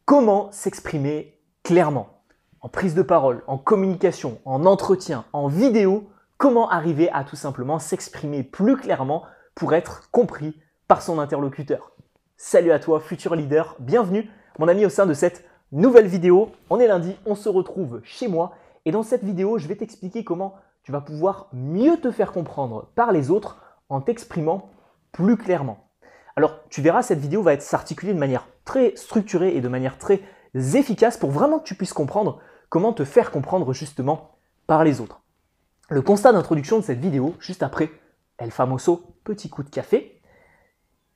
Comment s'exprimer clairement? En prise de parole, en communication, en entretien, en vidéo, comment arriver à tout simplement s'exprimer plus clairement pour être compris par son interlocuteur? Salut à toi, futur leader, bienvenue mon ami au sein de cette nouvelle vidéo. On est lundi, on se retrouve chez moi et dans cette vidéo, je vais t'expliquer comment tu vas pouvoir mieux te faire comprendre par les autres en t'exprimant plus clairement. Alors, tu verras, cette vidéo va s'articuler de manière très structurée et de manière très efficace pour vraiment que tu puisses comprendre comment te faire comprendre justement par les autres. Le constat d'introduction de cette vidéo, juste après El Famoso petit coup de café,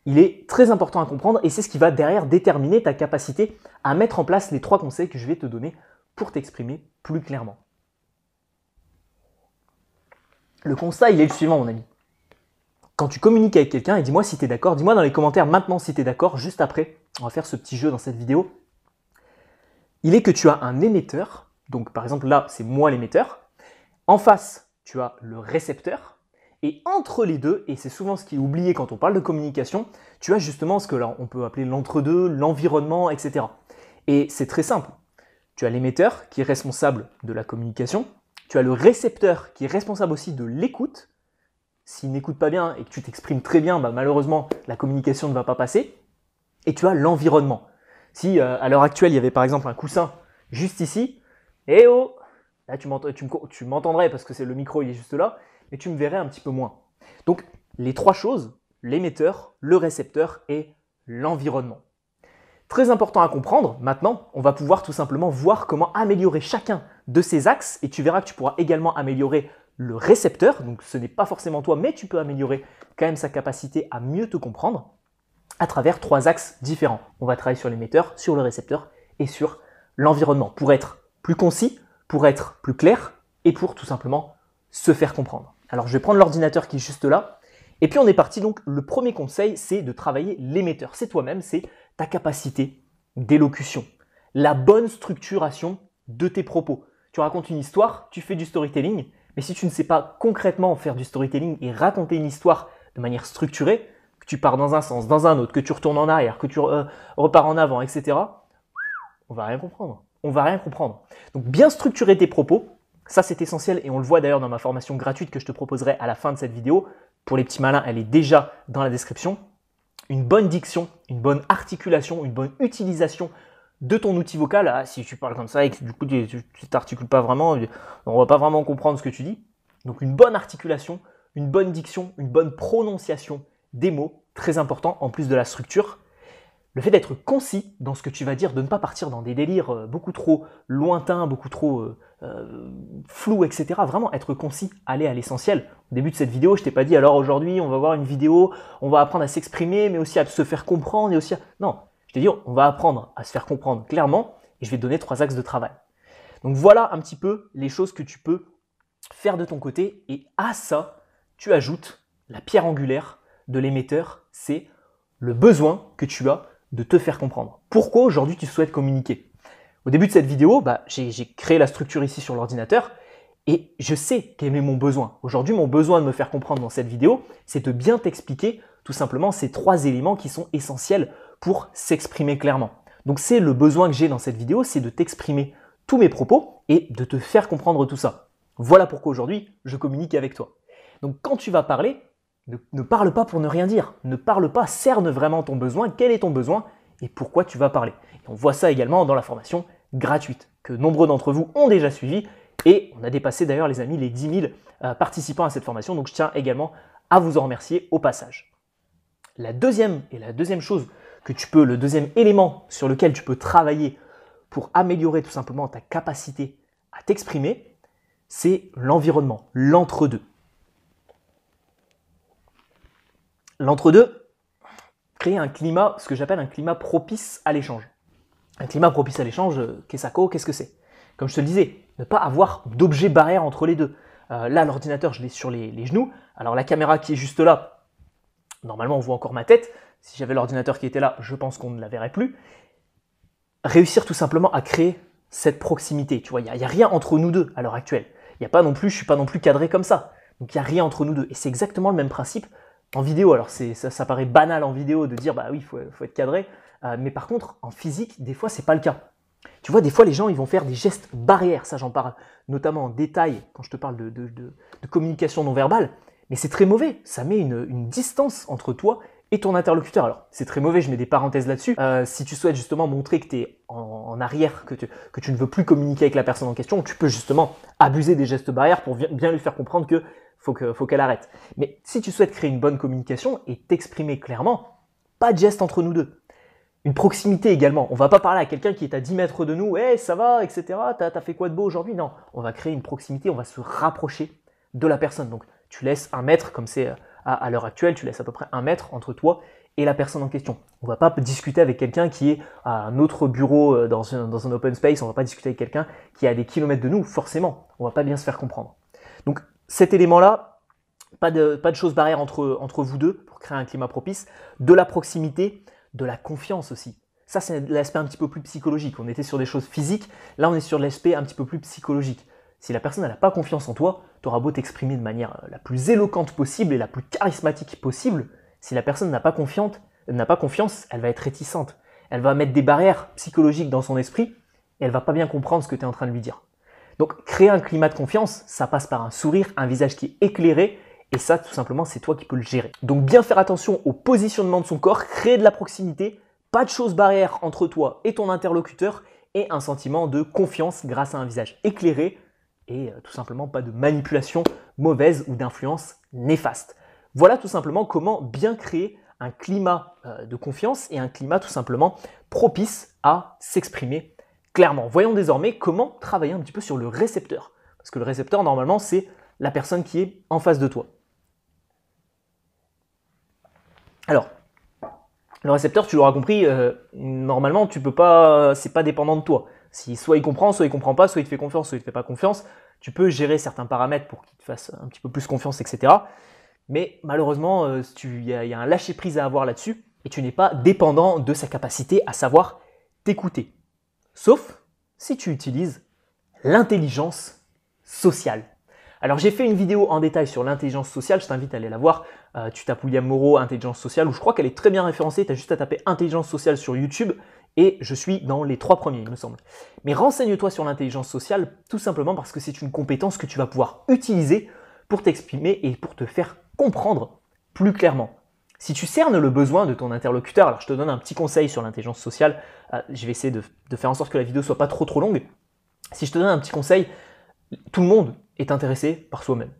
il est très important à comprendre et c'est ce qui va derrière déterminer ta capacité à mettre en place les 3 conseils que je vais te donner pour t'exprimer plus clairement. Le constat, il est le suivant, mon ami. Quand tu communiques avec quelqu'un, et dis-moi si tu es d'accord, dis-moi dans les commentaires maintenant si tu es d'accord, juste après, on va faire ce petit jeu dans cette vidéo. Il est que tu as un émetteur, donc par exemple là, c'est moi l'émetteur. En face, tu as le récepteur. Et entre les deux, et c'est souvent ce qui est oublié quand on parle de communication, tu as justement ce que là, on peut appeler l'entre-deux, l'environnement, etc. Et c'est très simple. Tu as l'émetteur qui est responsable de la communication. Tu as le récepteur qui est responsable aussi de l'écoute. S'il n'écoute pas bien et que tu t'exprimes très bien, malheureusement, la communication ne va pas passer. Et tu as l'environnement. Si à l'heure actuelle, il y avait par exemple un coussin juste ici, eh oh, là tu m'entendrais parce que le micro il est juste là, mais tu me verrais un petit peu moins. Donc les 3 choses, l'émetteur, le récepteur et l'environnement. Très important à comprendre, maintenant, on va pouvoir tout simplement voir comment améliorer chacun de ces axes et tu verras que tu pourras également améliorer le récepteur, donc ce n'est pas forcément toi, mais tu peux améliorer quand même sa capacité à mieux te comprendre à travers 3 axes différents. On va travailler sur l'émetteur, sur le récepteur et sur l'environnement pour être plus concis, pour être plus clair et pour tout simplement se faire comprendre. Alors je vais prendre l'ordinateur qui est juste là et puis on est parti. Donc le premier conseil, c'est de travailler l'émetteur. C'est toi-même, c'est ta capacité d'élocution, la bonne structuration de tes propos. Tu racontes une histoire, tu fais du storytelling, mais si tu ne sais pas concrètement faire du storytelling et raconter une histoire de manière structurée, que tu pars dans un sens, dans un autre, que tu retournes en arrière, que tu repars en avant, etc., on va rien comprendre. On va rien comprendre. Donc bien structurer tes propos, ça c'est essentiel et on le voit d'ailleurs dans ma formation gratuite que je te proposerai à la fin de cette vidéo. Pour les petits malins, elle est déjà dans la description. Une bonne diction, une bonne articulation, une bonne utilisation de ton outil vocal. Ah, si tu parles comme ça et que du coup tu t'articules pas vraiment, on va pas vraiment comprendre ce que tu dis. Donc une bonne articulation, une bonne diction, une bonne prononciation des mots, très important en plus de la structure. Le fait d'être concis dans ce que tu vas dire, de ne pas partir dans des délires beaucoup trop lointains, beaucoup trop flous, etc. Vraiment être concis, aller à l'essentiel. Au début de cette vidéo, je t'ai pas dit alors aujourd'hui on va voir une vidéo, on va apprendre à s'exprimer, mais aussi à se faire comprendre et aussi à... Non, je t'ai dit on va apprendre à se faire comprendre clairement et je vais te donner 3 axes de travail. Donc voilà un petit peu les choses que tu peux faire de ton côté et à ça, tu ajoutes la pierre angulaire de l'émetteur, c'est le besoin que tu as de te faire comprendre. Pourquoi aujourd'hui tu souhaites communiquer? Au début de cette vidéo, j'ai créé la structure ici sur l'ordinateur et je sais quel est mon besoin. Aujourd'hui, mon besoin de me faire comprendre dans cette vidéo, c'est de bien t'expliquer tout simplement ces 3 éléments qui sont essentiels pour s'exprimer clairement. Donc c'est le besoin que j'ai dans cette vidéo, c'est de t'exprimer tous mes propos et de te faire comprendre tout ça. Voilà pourquoi aujourd'hui, je communique avec toi. Donc quand tu vas parler, ne parle pas pour ne rien dire. Ne parle pas, cerne vraiment ton besoin. Quel est ton besoin et pourquoi tu vas parler? Et on voit ça également dans la formation gratuite que nombreux d'entre vous ont déjà suivi. Et on a dépassé d'ailleurs, les amis, les 10 000 participants à cette formation. Donc je tiens également à vous en remercier au passage. La deuxième chose que le deuxième élément sur lequel tu peux travailler pour améliorer tout simplement ta capacité à t'exprimer, c'est l'environnement, l'entre-deux. L'entre-deux, créer un climat, ce que j'appelle un climat propice à l'échange. Un climat propice à l'échange, qu'est-ce que c'est? Comme je te le disais, ne pas avoir d'objet barrière entre les deux. Là, l'ordinateur, je l'ai sur les genoux. Alors la caméra qui est juste là, normalement on voit encore ma tête. Si j'avais l'ordinateur qui était là, je pense qu'on ne la verrait plus. Réussir tout simplement à créer cette proximité. Tu vois, il n'y a rien entre nous deux à l'heure actuelle. Je ne suis pas non plus cadré comme ça. Donc il n'y a rien entre nous deux. Et c'est exactement le même principe En vidéo, alors ça paraît banal en vidéo de dire bah oui, faut être cadré, mais par contre, en physique, des fois, c'est pas le cas. Tu vois, des fois, les gens, ils vont faire des gestes barrières, ça j'en parle notamment en détail quand je te parle de communication non verbale, mais c'est très mauvais, ça met une distance entre toi et ton interlocuteur. Alors, c'est très mauvais, je mets des parenthèses là-dessus. Si tu souhaites justement montrer que tu es en arrière, que tu ne veux plus communiquer avec la personne en question, tu peux justement abuser des gestes barrières pour bien lui faire comprendre que faut qu'elle arrête. Mais si tu souhaites créer une bonne communication et t'exprimer clairement, pas de geste entre nous deux. Une proximité également. On va pas parler à quelqu'un qui est à 10 mètres de nous, hey, ça va, etc. T'as fait quoi de beau aujourd'hui? Non, on va créer une proximité, on va se rapprocher de la personne. Donc, tu laisses 1 mètre, comme c'est à l'heure actuelle, tu laisses à peu près 1 mètre entre toi et la personne en question. On ne va pas discuter avec quelqu'un qui est à un autre bureau dans un open space, on ne va pas discuter avec quelqu'un qui est à des kilomètres de nous, forcément. On ne va pas bien se faire comprendre. Donc, cet élément-là, pas de choses barrières entre vous deux pour créer un climat propice, de la proximité, de la confiance aussi. Ça, c'est l'aspect un petit peu plus psychologique. On était sur des choses physiques, là on est sur l'aspect un petit peu plus psychologique. Si la personne n'a pas confiance en toi, tu auras beau t'exprimer de manière la plus éloquente possible et la plus charismatique possible, si la personne n'a pas confiance, elle va être réticente. Elle va mettre des barrières psychologiques dans son esprit et elle va pas bien comprendre ce que tu es en train de lui dire. Donc, créer un climat de confiance, ça passe par un sourire, un visage qui est éclairé, et ça, tout simplement, c'est toi qui peux le gérer. Donc, bien faire attention au positionnement de son corps, créer de la proximité, pas de choses barrières entre toi et ton interlocuteur, et un sentiment de confiance grâce à un visage éclairé, et tout simplement pas de manipulation mauvaise ou d'influence néfaste. Voilà tout simplement comment bien créer un climat de confiance et un climat tout simplement propice à s'exprimer clairement. Voyons désormais comment travailler un petit peu sur le récepteur. Parce que le récepteur, normalement, c'est la personne qui est en face de toi. Alors, le récepteur, tu l'auras compris, normalement, tu peux pas, c'est pas dépendant de toi. Si soit il comprend, soit il comprend pas, soit il te fait confiance, soit il te fait pas confiance, tu peux gérer certains paramètres pour qu'il te fasse un petit peu plus confiance, etc. Mais malheureusement, il y a un lâcher-prise à avoir là-dessus et tu n'es pas dépendant de sa capacité à savoir t'écouter. Sauf si tu utilises l'intelligence sociale. Alors j'ai fait une vidéo en détail sur l'intelligence sociale, je t'invite à aller la voir. Tu tapes William Moreau, intelligence sociale, où je crois qu'elle est très bien référencée, tu as juste à taper intelligence sociale sur YouTube et je suis dans les 3 premiers, il me semble. Mais renseigne-toi sur l'intelligence sociale tout simplement parce que c'est une compétence que tu vas pouvoir utiliser pour t'exprimer et pour te faire comprendre plus clairement. Si tu cernes le besoin de ton interlocuteur, alors je te donne un petit conseil sur l'intelligence sociale, je vais essayer de faire en sorte que la vidéo soit pas trop longue. Si je te donne un petit conseil, tout le monde est intéressé par soi-même.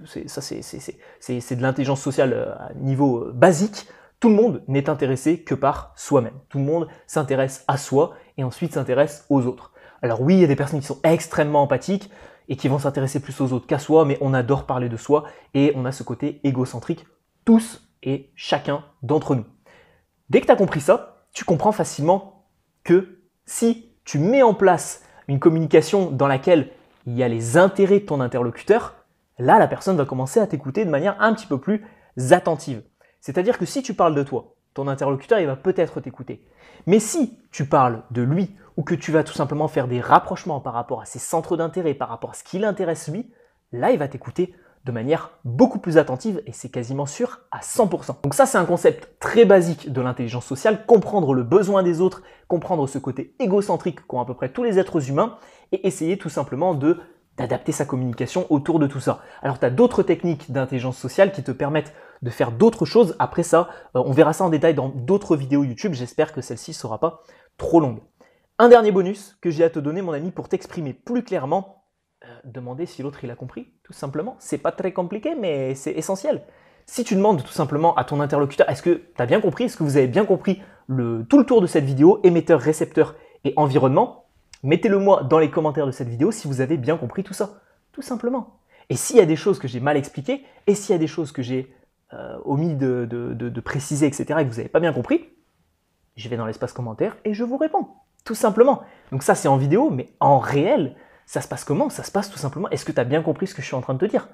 C'est de l'intelligence sociale à niveau basique. Tout le monde n'est intéressé que par soi-même. Tout le monde s'intéresse à soi et ensuite s'intéresse aux autres. Alors oui, il y a des personnes qui sont extrêmement empathiques et qui vont s'intéresser plus aux autres qu'à soi, mais on adore parler de soi et on a ce côté égocentrique, tous et chacun d'entre nous. Dès que tu as compris ça, tu comprends facilement que si tu mets en place une communication dans laquelle il y a les intérêts de ton interlocuteur, là, la personne va commencer à t'écouter de manière un petit peu plus attentive. C'est-à-dire que si tu parles de toi, ton interlocuteur, il va peut-être t'écouter. Mais si tu parles de lui ou que tu vas tout simplement faire des rapprochements par rapport à ses centres d'intérêt, par rapport à ce qui l'intéresse lui, là, il va t'écouter de manière beaucoup plus attentive et c'est quasiment sûr à 100%. Donc ça, c'est un concept très basique de l'intelligence sociale, comprendre le besoin des autres, comprendre ce côté égocentrique qu'ont à peu près tous les êtres humains et essayer tout simplement d'adapter sa communication autour de tout ça. Alors tu as d'autres techniques d'intelligence sociale qui te permettent de faire d'autres choses. Après ça, on verra ça en détail dans d'autres vidéos YouTube. J'espère que celle-ci ne sera pas trop longue. Un dernier bonus que j'ai à te donner, mon ami, pour t'exprimer plus clairement, demander si l'autre il a compris, tout simplement. C'est pas très compliqué, mais c'est essentiel. Si tu demandes tout simplement à ton interlocuteur, est-ce que tu as bien compris, est-ce que vous avez bien compris tout le tour de cette vidéo, émetteur, récepteur et environnement, mettez-le moi dans les commentaires de cette vidéo si vous avez bien compris tout ça, tout simplement. Et s'il y a des choses que j'ai mal expliquées, et s'il y a des choses que j'ai omis de préciser, etc., et que vous n'avez pas bien compris, je vais dans l'espace commentaire et je vous réponds, tout simplement. Donc ça c'est en vidéo, mais en réel, ça se passe comment? Ça se passe tout simplement, est-ce que tu as bien compris ce que je suis en train de te dire?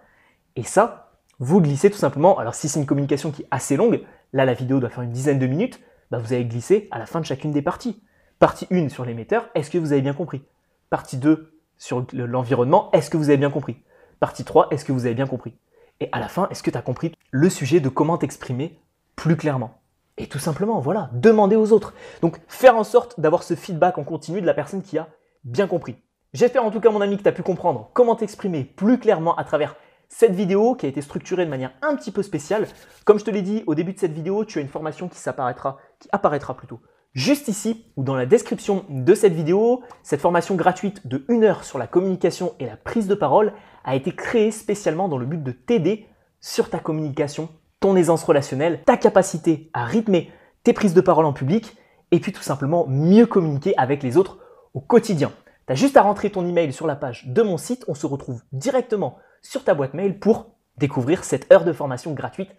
Et ça, vous glissez tout simplement, alors si c'est une communication qui est assez longue, là la vidéo doit faire une dizaine de minutes, bah, vous allez glisser à la fin de chacune des parties. Partie 1 sur l'émetteur, est-ce que vous avez bien compris? Partie 2 sur l'environnement, est-ce que vous avez bien compris? Partie 3, est-ce que vous avez bien compris? Et à la fin, est-ce que tu as compris le sujet de comment t'exprimer plus clairement. Et tout simplement, voilà, demander aux autres. Donc, faire en sorte d'avoir ce feedback en continu de la personne qui a bien compris. J'espère en tout cas, mon ami, que tu as pu comprendre comment t'exprimer plus clairement à travers cette vidéo qui a été structurée de manière un petit peu spéciale. Comme je te l'ai dit au début de cette vidéo, tu as une formation qui apparaîtra plutôt juste ici ou dans la description de cette vidéo. Cette formation gratuite de 1 heure sur la communication et la prise de parole a été créée spécialement dans le but de t'aider sur ta communication, ton aisance relationnelle, ta capacité à rythmer tes prises de parole en public et puis tout simplement mieux communiquer avec les autres au quotidien. Tu as juste à rentrer ton email sur la page de mon site, on se retrouve directement sur ta boîte mail pour découvrir cette heure de formation gratuite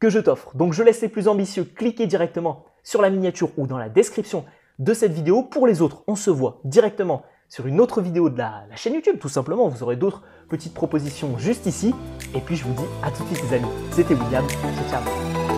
que je t'offre. Donc je laisse les plus ambitieux cliquer directement sur la miniature ou dans la description de cette vidéo. Pour les autres, on se voit directement sur une autre vidéo de la chaîne YouTube, tout simplement. Vous aurez d'autres petites propositions juste ici. Et puis je vous dis à tout de suite les amis. C'était William, ciao ciao.